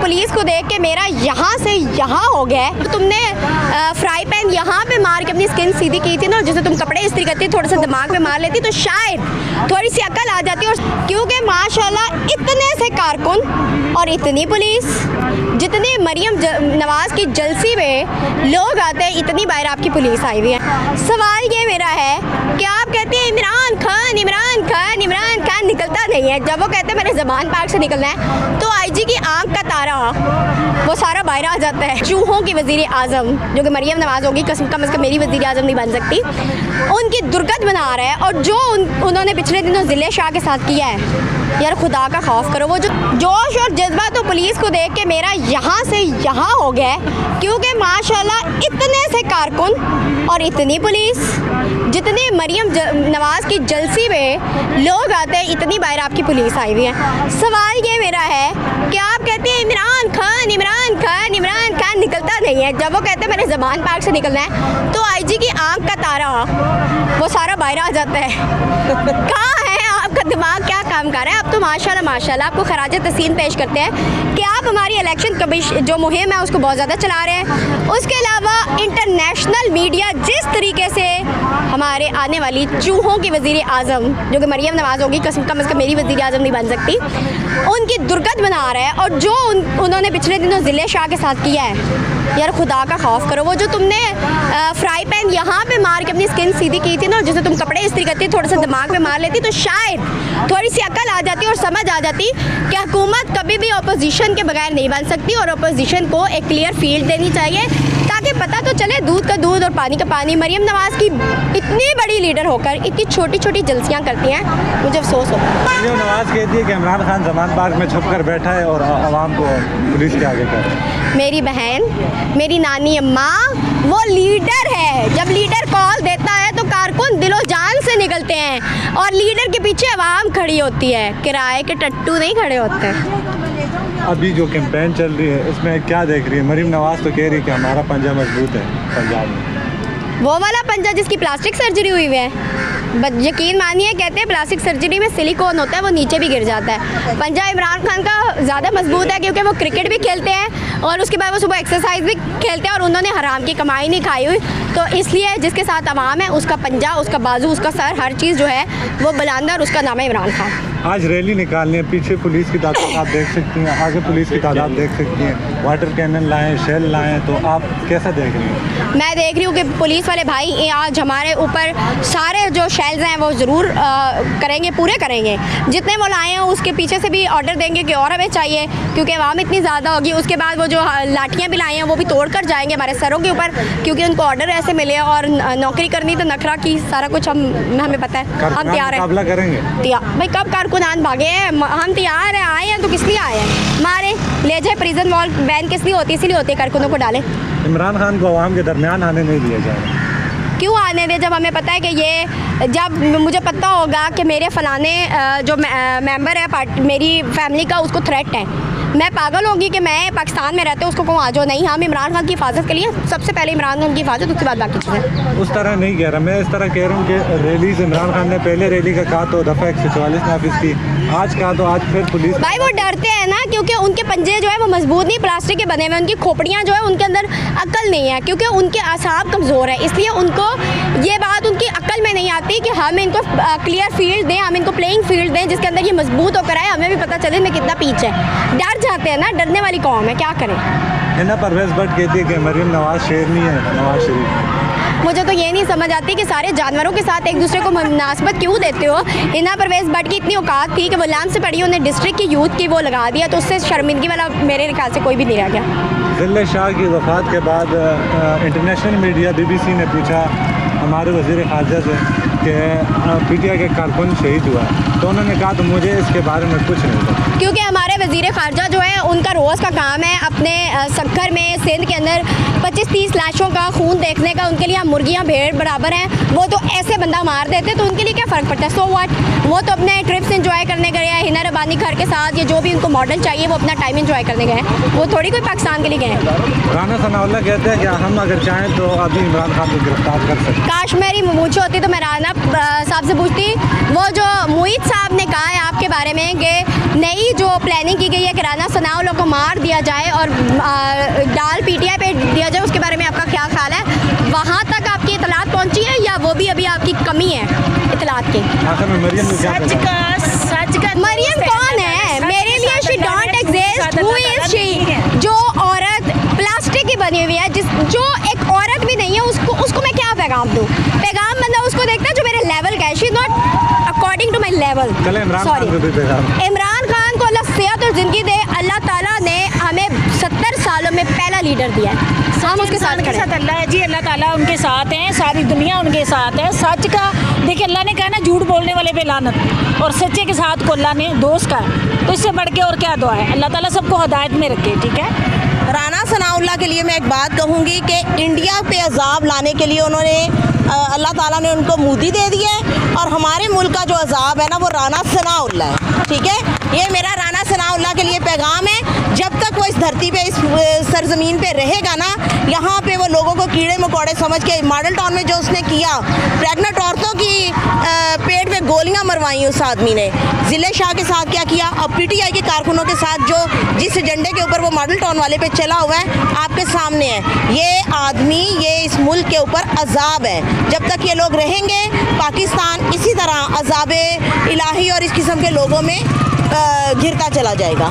Police को देख के मेरा यहाँ से यहाँ हो गया है। तो तुमने फ्राई पैन यहाँ पे मार के अपनी स्किन सीधी की थी ना, जैसे तुम कपड़े इस्त्री करती थोड़ा सा दिमाग में मार लेती तो शायद थोड़ी सी अकल आ जाती। और क्योंकि माशाल्लाह इतने से कारकुन और इतनी पुलिस, जितने मरियम नवाज़ की जलसी में लोग आते हैं, इतनी बाहर आपकी पुलिस आई हुई है। सवाल ये मेरा है कि आप कहते हैं इमरान खान इमरान खान इमरान खान, निकलता नहीं है। जब वो कहते हैं मेरे ज़बान पाक से निकलना है तो आईजी की आंख का तारा वो सारा बाहर आ जाता है। चूहों की वज़ीर आज़म जो कि मरियम नवाज़ होगी, कम से कम मेरी वज़ीर आज़म नहीं बन सकती, उनकी दुर्गत बना रहा है। और जो उन्होंने पिछले दिनों ज़िले शाह के साथ किया है, यार खुदा का खौफ करो। वो जो जोश और जज्बा तो पुलिस को देख के मेरा यहाँ से यहाँ हो गया है। क्योंकि माशाल्लाह इतने से कारकुन और इतनी पुलिस, जितने मरियम नवाज़ की जलसी में लोग आते हैं, इतनी बाहर आपकी पुलिस आई हुई है। सवाल ये मेरा है कि आप कहते हैं इमरान खान इमरान खान इमरान खान, निकलता नहीं है। जब वो कहते हैं मेरे ज़बान पाक से निकलना है तो आईजी की आंख का तारा वो सारा बाहर आ जाता है। कहाँ है आपका दिमाग, क्या काम कर रहा है? आप तो माशाल्लाह माशाल्लाह आपको खराज तहसीन पेश करते हैं कि आप हमारी इलेक्शन कमीशन जो मुहिम है उसको बहुत ज़्यादा चला रहे हैं। उसके अलावा इंटरनेशनल मीडिया जिस तरीके से हमारे आने वाली चूहों की वज़ीर आज़म जो कि मरियम नवाज़ होगी, कम से कम मेरी वज़ीर आज़म नहीं बन सकती, उनकी दुर्गत बना रहा है। और जो उन्होंने पिछले दिनों ज़िले शाह के साथ किया है, यार खुदा का खौफ करो। वो जो तुमने फ्राई पैन यहाँ पे मार के अपनी स्किन सीधी की थी ना, जैसे तुम कपड़े इस्त्री करती थोड़ा सा दिमाग में मार लेती तो शायद थोड़ी सी अकल आ जाती और समझ आ जाती कि हुकूमत कभी भी अपोजिशन के बगैर नहीं बन सकती और अपोजिशन को एक क्लियर फील्ड देनी चाहिए ताकि पता तो चले दूध का दूध और पानी का पानी। मरियम नवाज़ की इतनी बड़ी लीडर होकर इतनी छोटी छोटी जलसियाँ करती हैं, मुझे अफसोस होता है। मरियम नवाज़ कहती है कि इमरान खान ज़मान पार्क में छुप कर बैठा है और आवाम को पुलिस के आगे कर। मेरी बहन, मेरी नानी अम्मा वो लीडर है। जब लीडर कॉल देता है तो कारकुन दिलो जान से निकलते हैं और लीडर के पीछे आवाम खड़ी होती है, किराए के टट्टू नहीं खड़े होते। अभी जो कैंपेन चल रही है इसमें क्या देख रही है? मरियम नवाज़ तो कह रही है कि हमारा पंजा मजबूत है पंजाब में। वो वाला पंजा जिसकी प्लास्टिक सर्जरी हुई है, यकीन मानिए कहते हैं प्लास्टिक सर्जरी में सिलिकॉन होता है, वो नीचे भी गिर जाता है। पंजा इमरान खान का ज़्यादा मजबूत है क्योंकि वो क्रिकेट भी खेलते हैं और उसके बाद वो सुबह एक्सरसाइज भी खेलते हैं और उन्होंने हराम की कमाई नहीं खाई हुई, तो इसलिए जिसके साथ अवाम है उसका पंजा, उसका बाजू, उसका सर, हर चीज़ जो है वो बुलंद है और उसका नाम है इमरान खान। आज रैली निकालनी है, पीछे पुलिस की तादाद आप देख सकती हैं, आगे पुलिस की तादाद देख सकती हैं, वाटर कैनन लाएँ, शेल लाएँ, तो आप कैसा देख रही हैं? मैं देख रही हूँ कि पुलिस वाले भाई आज हमारे ऊपर सारे जो शेल्स हैं वो ज़रूर करेंगे, पूरे करेंगे। जितने वो लाए हैं उसके पीछे से भी ऑर्डर देंगे कि और हमें चाहिए क्योंकि आवाम इतनी ज़्यादा होगी। उसके बाद वो जो लाठियाँ भी लाए हैं वो भी तोड़ कर जाएंगे हमारे सरों के ऊपर क्योंकि उनको ऑर्डर ऐसे मिले और नौकरी करनी तो नखरा की, सारा कुछ हमें पता है। हम तैयार हैं, मुकाबला करेंगे भाई। कब कारकुनान भागे हैं? हम तैयार हैं, आए हैं तो किस लिए आए हैं? मारे ले जाए, प्रिजन वॉल बैन किस लिए होती है? इसीलिए होती है कारकुनों को डालें। इमरान खान को आवाम के दरमियान आने नहीं दिया जा रहा। क्यों आने दे? जब हमें पता है कि ये, जब मुझे पता होगा कि मेरे फलाने जो मेंबर है पार्टी मेरी फैमिली का, उसको थ्रेट है, मैं पागल होंगी कि मैं पाकिस्तान में रहते उसको कहूँ आ जाओ। नहीं, हम इमरान खान की हिफाजत के लिए सबसे पहले इमरान खान की हिफाजत, उसके बाद बाकी चीज़ें। उस तरह नहीं कह रहा मैं, इस तरह कह रहा हूँ कि रैलीज इमरान खान ने पहले रैली का कहा तो दफ़ा 144 नाफिज की, आज कहा तो आज फिर पुलिस। भाई वो डरते हैं ना क्योंकि उनके पंजे जो है वो मजबूत नहीं, प्लास्टिक के बने हुए, उनकी खोपड़ियाँ जो है उनके अंदर अक्ल नहीं है क्योंकि उनके आसाब कमज़ोर है, इसलिए उनको ये बात उनकी अक्ल में नहीं आती कि हम इनको क्लियर फील्ड दें, हम इनको प्लेइंग फील्ड दें जिसके अंदर ये मजबूत होकर आए, हमें भी पता चले इनमें कितना पीछे है। डर जाते हैं ना, डरने वाली कौम है, क्या करें? हिना परवेज़ भट्ट कहती है कि मरियम नवाज़ शेरनी है नवाज शरीफ। मुझे तो ये नहीं समझ आती कि सारे जानवरों के साथ एक दूसरे को मुनासबत क्यों देते हो। हिना परवेज़ भट्ट की इतनी औकात थी कि वो लाम से पढ़ी, उन्हें डिस्ट्रिक्ट की यूथ की वो लगा दिया, तो उससे शर्मिंदगी वाला मेरे ख्याल से कोई भी नहीं रह गया। ज़िले शाह की वफ़ात के बाद इंटरनेशनल मीडिया BBC ने पूछा हमारे वज़ीर ख़ारजा से कि PTI के कारकुन शहीद हुआ है, तो उन्होंने कहा तो मुझे इसके बारे में कुछ नहीं पता क्योंकि हमारे वज़ीर ख़ारजा जो है उनका रोज़ का काम है अपने सक्खर में सिंध के अंदर 25-30 लाशों का खून देखने का। उनके लिए हम मुर्गियाँ भेड़ बराबर हैं, वो तो ऐसे बंदा मार देते तो उनके लिए क्या फ़र्क पड़ता है? सो व्हाट, वो तो अपने ट्रिप्स एंजॉय करने गए हैं, हिना रबानी घर के साथ, या जो भी उनको मॉडल चाहिए वो अपना टाइम एंजॉय करने गए हैं, वो थोड़ी कोई पाकिस्तान के लिए गए हैं। राना सनाउल्लाह कहते हैं कि हम अगर चाहें तो अभी इमरान खान को गिरफ्तार कर सकते हैं। काश मेरी मुझे होती तो मैं राना साहब से पूछती, वो जो मोहित साहब ने कहा है आपके बारे में कि नई जो प्लानिंग की गई है कि राना सनाउल्लाह को मार दिया जाए और डाल पीटीआई पे दिया जाए, उसके बारे में आपका क्या ख्याल है? वहाँ तक आपकी इतलात पहुँची है या वो भी अभी आपकी कमी है इतलात की? आखिर में मरियम ने क्या कहा? सच का मरियम कौन है? मेरे लिए she don't exist. Who is she? जो औरत प्लास्टिक की बनी हुई है, जो एक औरत भी नहीं है, उसको मैं क्या पैगाम दूँ? पैगाम मतलब उसको देखता है जो मेरे लेवल का है। She not according to my level. चले इमरान खान को भी पैगाम। इमरान खान को अल्लाह सेहत और ज़िंदगी दे। अल्लाह ताला ने हमें 70 सालों में पहला लीडर दिया है, हम उसके साथ खड़े हैं। अल्लाह है जी, अल्लाह ताला उनके साथ हैं, सारी दुनिया उनके साथ है। सच का देखिए, अल्लाह ने कहा ना, झूठ बोलने वाले पे लानत, और सच्चे के साथ को अल्लाह ने दोस्त का, तो इससे बढ़ के और क्या दुआ है? अल्लाह ताला सबको हदायत में रखे। ठीक है। राना सनाउल्लाह के लिए मैं एक बात कहूँगी कि इंडिया पे अजाब लाने के लिए उन्होंने अल्लाह ताला ने उनको मुदी दे दी है, और हमारे मुल्क का जो अजाब है ना वो राना सनाउल्लाह है। ठीक है, ये मेरा राना सनाउल्लाह के लिए पैगाम है। जब तक वो इस धरती पे, इस सरजमीन पे रहेगा ना, यहाँ पे वो लोगों को कीड़े मकोड़े समझ के, मॉडल टाउन में जो उसने किया, प्रेग्नेंट औरतों की पेट में गोलियां मरवाई उस आदमी ने, जिले शाह के साथ क्या किया, अब पीटीआई के कारकुनों के साथ जो जिस एजेंडे के ऊपर वो मॉडल टाउन वाले पे चला हुआ है आपके सामने है। ये आदमी, ये इस मुल्क के ऊपर अजाब है। जब तक ये लोग रहेंगे, पाकिस्तान इसी तरह अजाब इलाही और इस किस्म के लोगों में घिरता चला जाएगा।